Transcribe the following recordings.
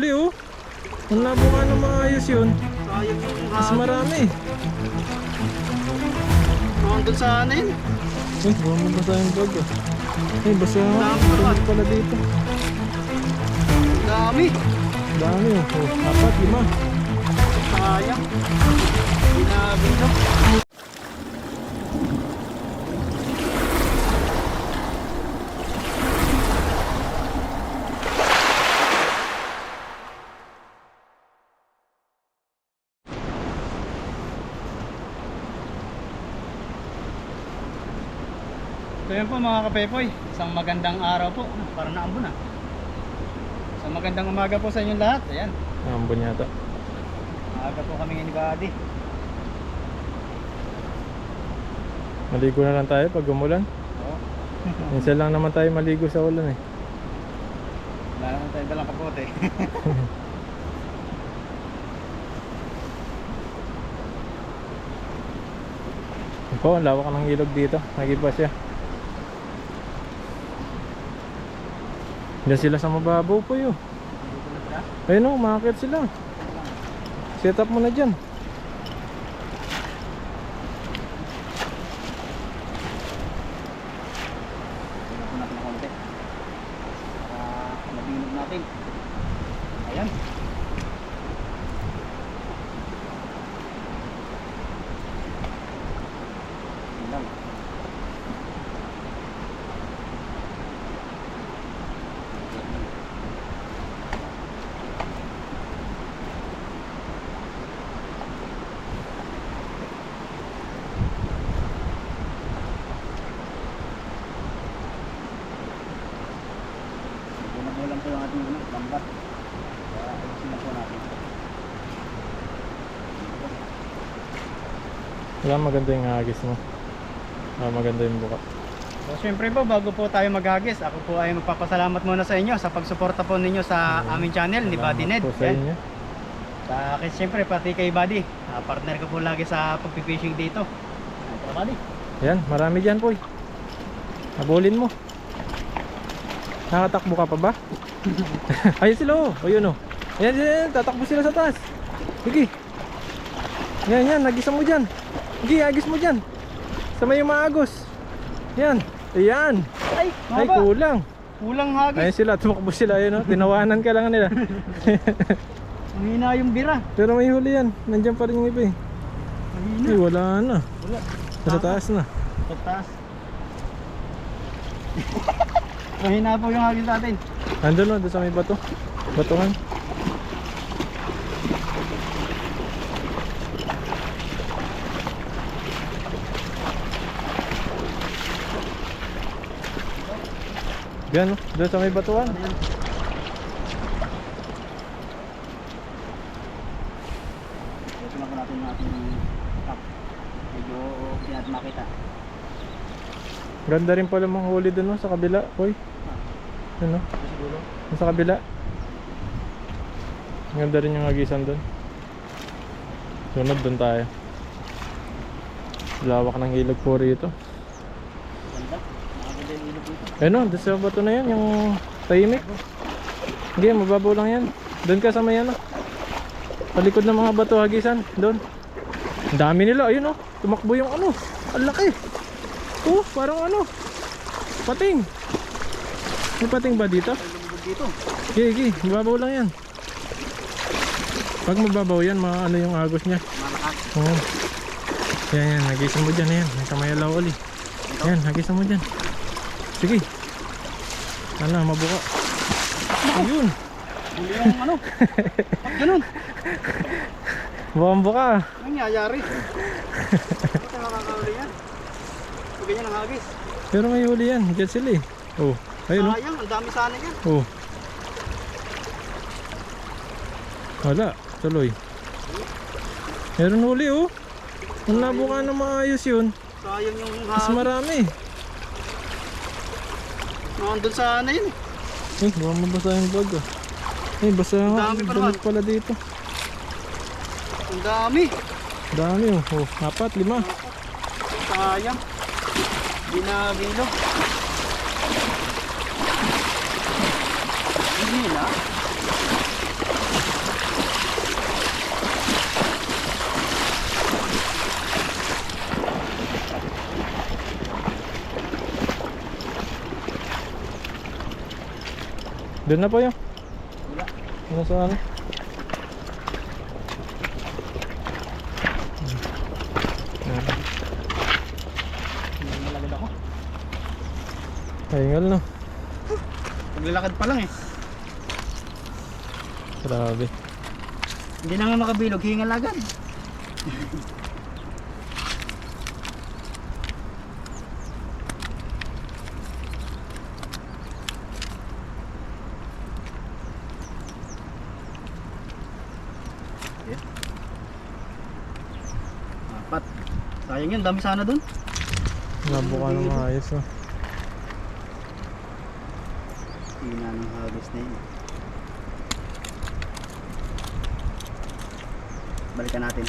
huli oh. Kung nabunga na maayos yun, Sayang yung mas marami. Nandun sa ano yun. Huwag mo basa yung vlog ah. Basa nga. Dami pa. Tulad pala dito. Dami. Dami oh. 4, 5. Sayang. Binabilog. So yun po mga kapepoy, isang magandang araw po. Parang naambon na. Isang magandang umaga po sa inyong lahat. Ayan, Ambon yata. maaga po kami ngayon ni Buddy. Maligo na lang tayo pag umulan. Oo. Minsan lang naman tayo maligo sa ulan eh. Wala naman tayo dalang kapote. Po, ang lawak ng ilog dito. Nagiba siya. Diyan sila sa mababaw po yun. Ayun o, umakit sila. Set up mo na dyan. Tingnan po natin ng konti. Para mabinog natin. Ayan. Ayan lang. Bulang po yung ating lambat. Kaya ayusin na po natin. Wala, maganda yung hagis mo. Maganda yung buka. So syempre po, bago po tayo maghagis, ako po ay magpapasalamat muna sa inyo sa pagsuporta po ninyo sa aming channel ni Buddy Ned. Salamat po sa Yan. inyo. Sa akin syempre, pati kay Buddy, partner ko po lagi sa pagpipishing dito. Ito Buddy. Yan, marami dyan po. Habulin mo. Nakatakbo ka pa ba? Ayun sila oh. Ayun oh. Ayan, ayan, tatakbo sila sa taas. Sige. Yan, yan, nagisa mo dyan. Sige, agis mo dyan. Sa may maagos. Yan. Ayan. Ay, Ay, kulang. kulang hagis. Ayun sila, tumakbo sila. Ayun oh. Tinawanan ka lang nila. Mahina yung bira. Pero may huli yan. Nandiyan pa rin yung iba eh. Mahina. Ay, wala na. Wala. Sa taas na. Sa taas. Mahina po yung hagis natin. Andun oh, doon sa may bato. Batuhan. Yan oh, doon sa may batuhan. Ito na po natin yung ating cup. Medyo hindi natin makita. Ganda rin pala mga huli doon oh, sa kabila. Hoy. Ano? Ito siguro. Sa kabila. Ganda rin yung hagisan doon. Sunod doon tayo. Lawak ng ilog po rito. Ganda. Nakaganda yung ilog dito. Ano, doon sa bato na yan, yung tahimik. Hindi, mababaw lang yan. Doon ka sa may ano. Palikod ng mga bato hagisan, doon. Ang dami nila, ayun oh. Tumakbo yung ano. Ang laki. Oh, parang ano. Pating. May pating ba dito? May lumubog dito. Gigi, mababaw lang yan. Pag mababaw yan, ano yung agos niya. Malakas. Oo. Yan, yan, hagisan mo dyan, yan. May kamayalaw uli. Yan, hagisan mo dyan. Sige. Ano, mabuka. Ayun. Huli yung ano. Pag ganun. Bukang buka. Ano nangyayari? Ito nakakahuli yan. Pag ganyan ang hagis. Pero may huli yan, dyan sila eh. Oh, ayun oh. Sayang, ang dami sana yan. Oh. Wala, tuloy. Meron huli oh. Kung nabuka na maayos yun, Sayang yung mas hagis. marami. Nandun sa ano yun. Baka mabasa yung vlog ah. Basa nga, Ang dami pa damit naman. pala dito. Ang dami. Dami oh. Oh, 4, 5. Sayang. Binabilog. Hindi na. Doon na po yun. Wala. Ano sa ano? Ayan. Nalagad ako. Pahingal na. Maglalakad pa lang eh. Grabe. Hindi na nga makabilog, hingal agad. Apat. Sayang yun, dami sana dun. Nabuka ng maayos na. Hina ng hagis na yun. Balikan natin.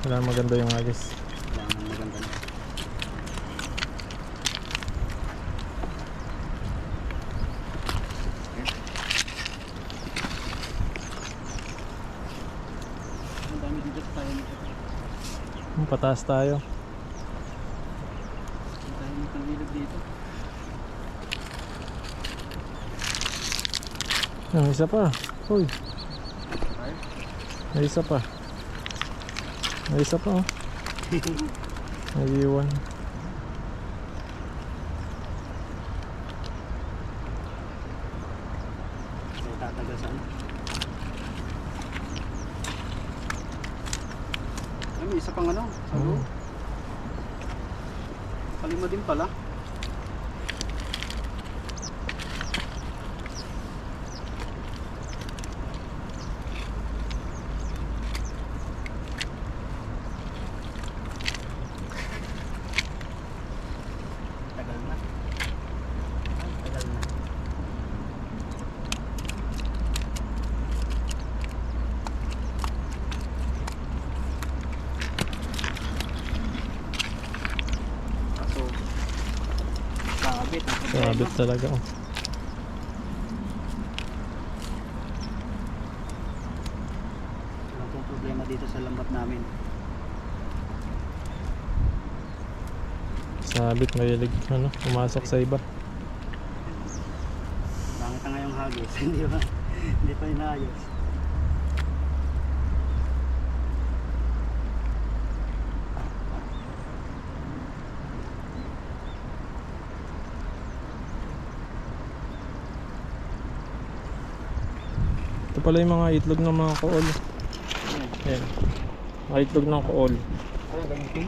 Wala maganda yung agis. Kailangan maganda na. Ang dami dito sa tayo nito. Pataas tayo. Ang dami nitong ilog dito. Ang isa pa. Uy. May isa pa. May isa pa oh. May iwan. May tatagal saan. Ay, may isa pang ano. Sago. Hmm. Kalima din pala. Tagal na. Tagal na. Kaso, sabit. Sabit talaga oh. Wala pong problema dito sa lambat namin. Sabit, mahilig ano, pumasok sa iba. Bakit na ngayong hagis? Hindi ba? Hindi pa inaayos. Ito pala yung mga itlog ng mga kool. Ayan. Mga itlog ng kool. Ano ganito?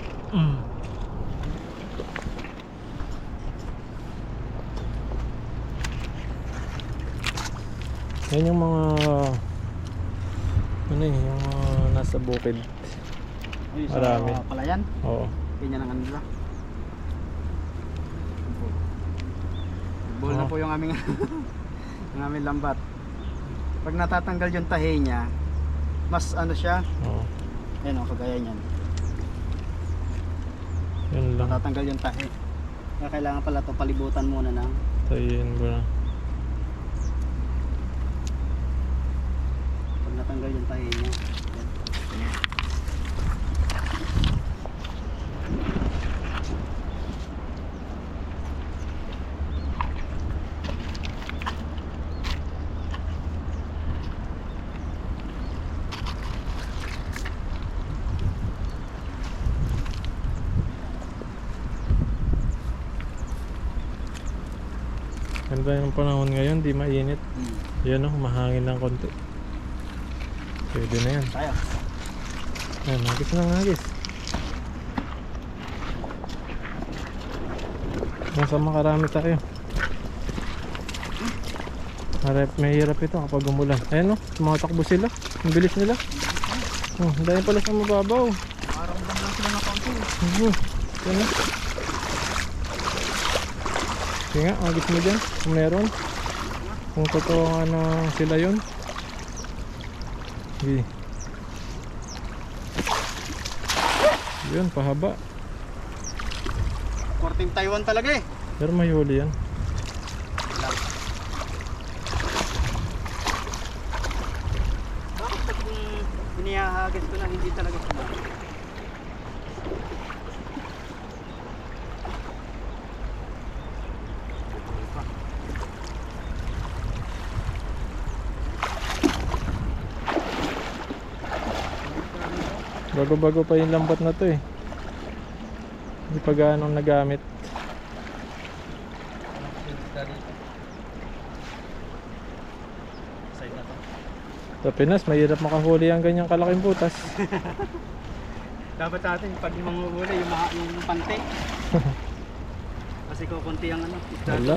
Yan yung mga ano eh, yung mga nasa bukid. Ay, Marami. sa palayan. Oo. Ganyan ang ano nila. Bull na Oh. po yung aming yung aming lambat. Pag natatanggal yung tahi niya, mas ano siya, Oo. ayan o, kagaya niyan. Yun lang. Natatanggal yung tahi. Kaya kailangan pala to palibutan muna ng Tayin ko na. pag natanggal yung tahi niya. Ayan. Ganda yung panahon ngayon, di mainit. Hmm. Yan oh, mahangin ng konti. Pwede na yan. Tayo. Ayan, hagis na hagis. Nasa makarami tayo. Mahirap ito kapag umulan. Ayan oh, tumatakbo sila. Ang bilis nila. Oh, dahil pala sa mababaw. Parang lang sila ng kaunti. Yan oh. Sige nga, agis mo dyan kung meron. Kung totoo nga na sila yun. Sige. Yun, pahaba. Korting Taiwan talaga eh. Pero may huli yan. Bakit pag inihahagis ko na hindi talaga sila? Bago-bago pa yung lambat na to eh. Hindi pa gaano nagamit. Side na to. Sa Pinas, mahirap makahuli ang ganyang kalaking butas. Dapat sa atin, pag yung manguhuli, yung pante. Kasi kukunti ang ano. isda. Wala.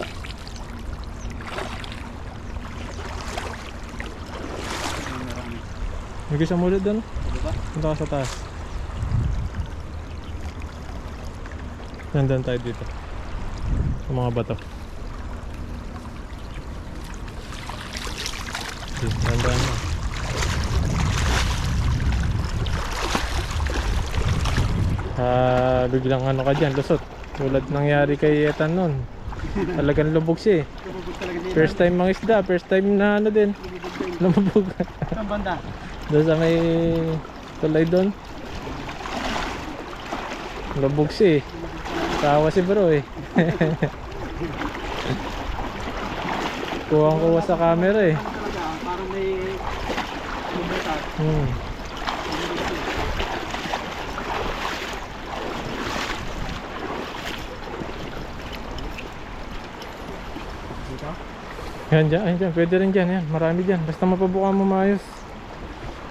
Yung marami. May isang mulid doon. Diba? Punta ka sa taas. Nandun tayo dito. Sa mga bato. Nandun mo. Biglang ano ka dyan, lusot. Tulad nangyari kay Ethan nun. Talagang lubog siya eh. Lumubog talaga din. First time mangisda, first time na ano din. Lumubog. Saan banda? Doon sa may tulay doon. Lubog siya eh. Tawa si bro eh. Kuwang-kuwa sa camera eh. Ano talaga? Parang may bubutas. Dito? Yan dyan, ayun dyan. Pwede rin dyan. Yan. Marami dyan. Basta mapabuka mo maayos.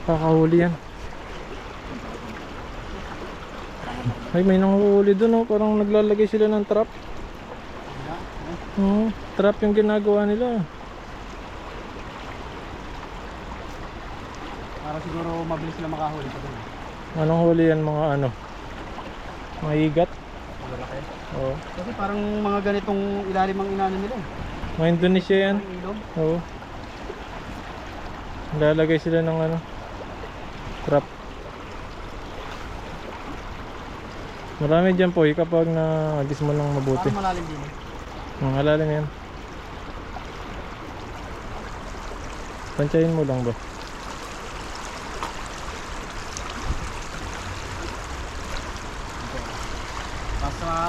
Kakahuli yan. Ay, may nanguhuli doon oh. Parang naglalagay sila ng trap. Trap yung ginagawa nila. Para siguro mabilis sila makahuli pa doon. Anong huli yan mga ano? Mga igat? Malaki. Oo. Kasi parang mga ganitong ilalim ang inano nila eh. Mga Indonesia yan. Parang ilog. Oo. Lalagay sila ng ano? Trap. Marami dyan po kapag na-agis mo ng mabuti. Parang malalim din eh. Ang halalim yan. Tansyahin mo lang ba?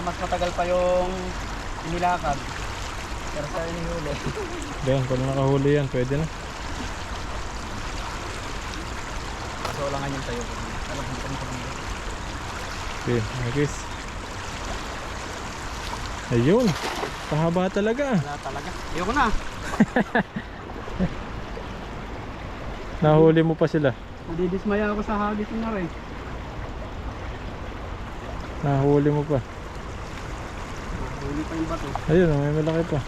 Mas matagal pa yung nilakad. Pero sa inihuli. Then, pag nakahuli yan, pwede na. So lang yung tayo. Alam mo kung paano. Okay, agis. Ayun. Pahaba talaga. Wala talaga. Ayoko na. Nahuli mo pa sila. Nadidismaya ako sa hagis nga rin. Nahuli mo pa. Huli pa yung bato. Ayun, may malaki pa.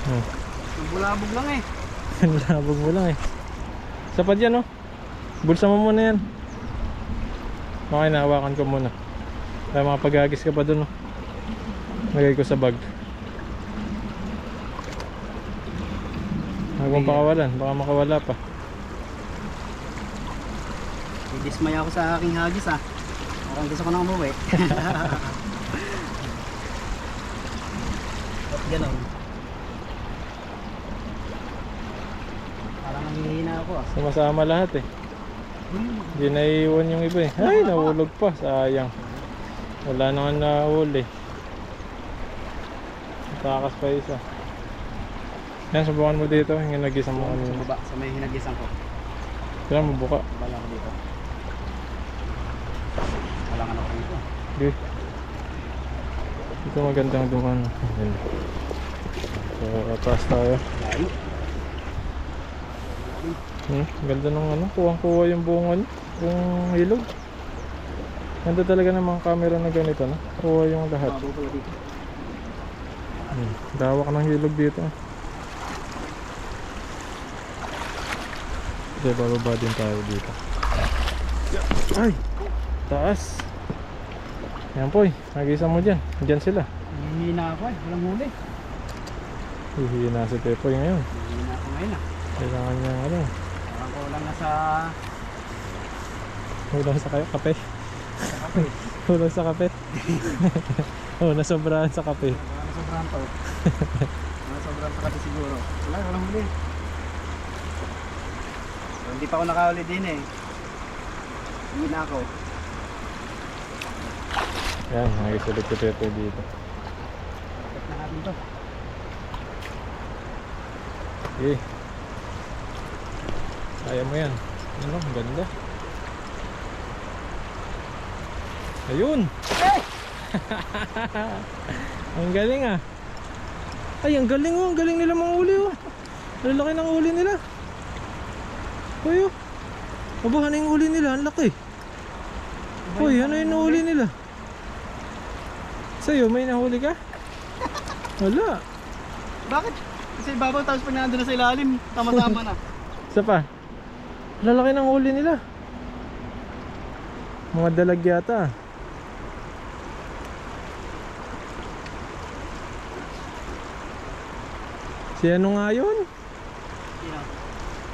Oh. Bulabog lang eh. Labog mo lang eh. Sapat yan oh. Bulsa mo muna yan. Okay, nahawakan ko muna. Kaya makapag-agis ka pa dun oh. Lagay ko sa bag. Huwag mong pakawalan, baka makawala pa. Nadidismaya ako sa aking hagis ah. Parang gusto ko na umuwi. Ba't ganon? Parang nanghihina ako ah. Sumasama lahat eh. Hindi naiiwan yung iba eh. Ay, nahulog pa. Sayang. Wala naman nahuli. Takas pa isa. Yan, subukan mo dito. Yung nagisan mo Sa kanina. baba, sa may hinagisan ko. Kailan mo buka. Wala ko dito. Wala ka na ako dito. Okay. Ito magandang duman. Ayan. So, atas tayo. Layo. Ganda ng ano. Kuwang-kuwa yung bunga niya. Yung ilog. Ganda talaga ng mga camera na ganito. No? Kuha yung lahat. Mababa pala dito. Dawak ng ilog dito. Okay, bababa din tayo dito. Ay! Taas! Yan po eh. Nag-isa mo dyan. Dyan sila. Hihina ako eh. Walang huli. Hihina si Pepoy ngayon. Hihina ako ngayon ah. Kailangan niya ano. Parang kulang na sa Hulang sa kape. kape. Hulang sa kape. Oh, nasobrahan sa kape. Wala na sobrang to. Wala sobrang to kasi siguro. Walang huli. So, hindi pa ako nakahuli din eh. Hindi na ako. Yan, nakisulit si Pepoy dito. Bakit na natin to? Okay. Kaya mo yan. Ano, ang ganda. Ayun. Ang galing ah. Ay, ang galing oh. Ang galing nila manghuli oh. Ang laki ng huli nila. Uy oh. Aba, ano yung huli nila? Ang laki. Uy, ano yung huli nila? Sa'yo, may nahuli ka? Wala. Bakit? Kasi ibabaw tapos pag nandun na sa ilalim, tama-tama na. Isa pa. Lalaki ng huli nila. Mga dalag yata. Si ano nga yun?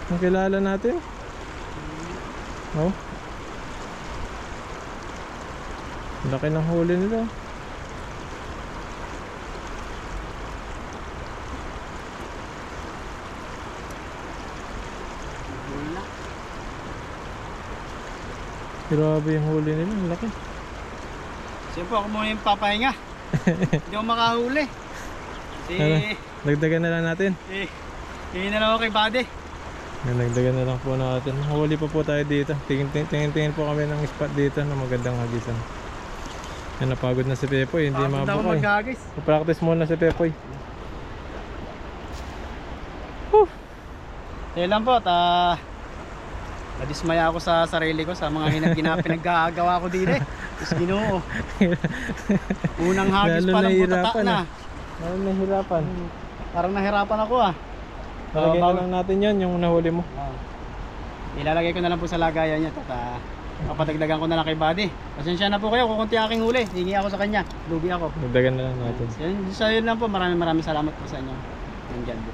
Ang kilala natin? Oh. Laki ng huli nila. Grabe yung huli nila, ang laki. Siyempre ako muna yung papahinga. Hindi ako makahuli. Kasi, Ano? Dagdagan na lang natin. hingin na lang ako kay Buddy. Dagdagan na lang po natin. Huli pa po tayo dito. Tingin po kami ng spot dito na magandang hagisan. Yan, napagod na si Pepoy, hindi Pagod ako mabuka eh. maghagis. Practice muna si Pepoy. Kaya lang po, nadismaya ako sa sarili ko sa mga pinaggagawa ko din eh. Tapos Ginoo. Unang hagis Lalo pa lang nahihirapan butata na. Lalo nahihirapan. Parang nahirapan ako ah. Talagay na lang natin yan, yung nahuli mo. Ilalagay ko na lang po sa lagayan niya. At papadagdagan ko na lang kay Buddy. Pasensya na po kayo kung kunti aking huli. Hingi ako sa kanya. Lugi ako. Dagdagan na lang natin. Yun lang po. Maraming salamat po sa inyo. Nandiyan po.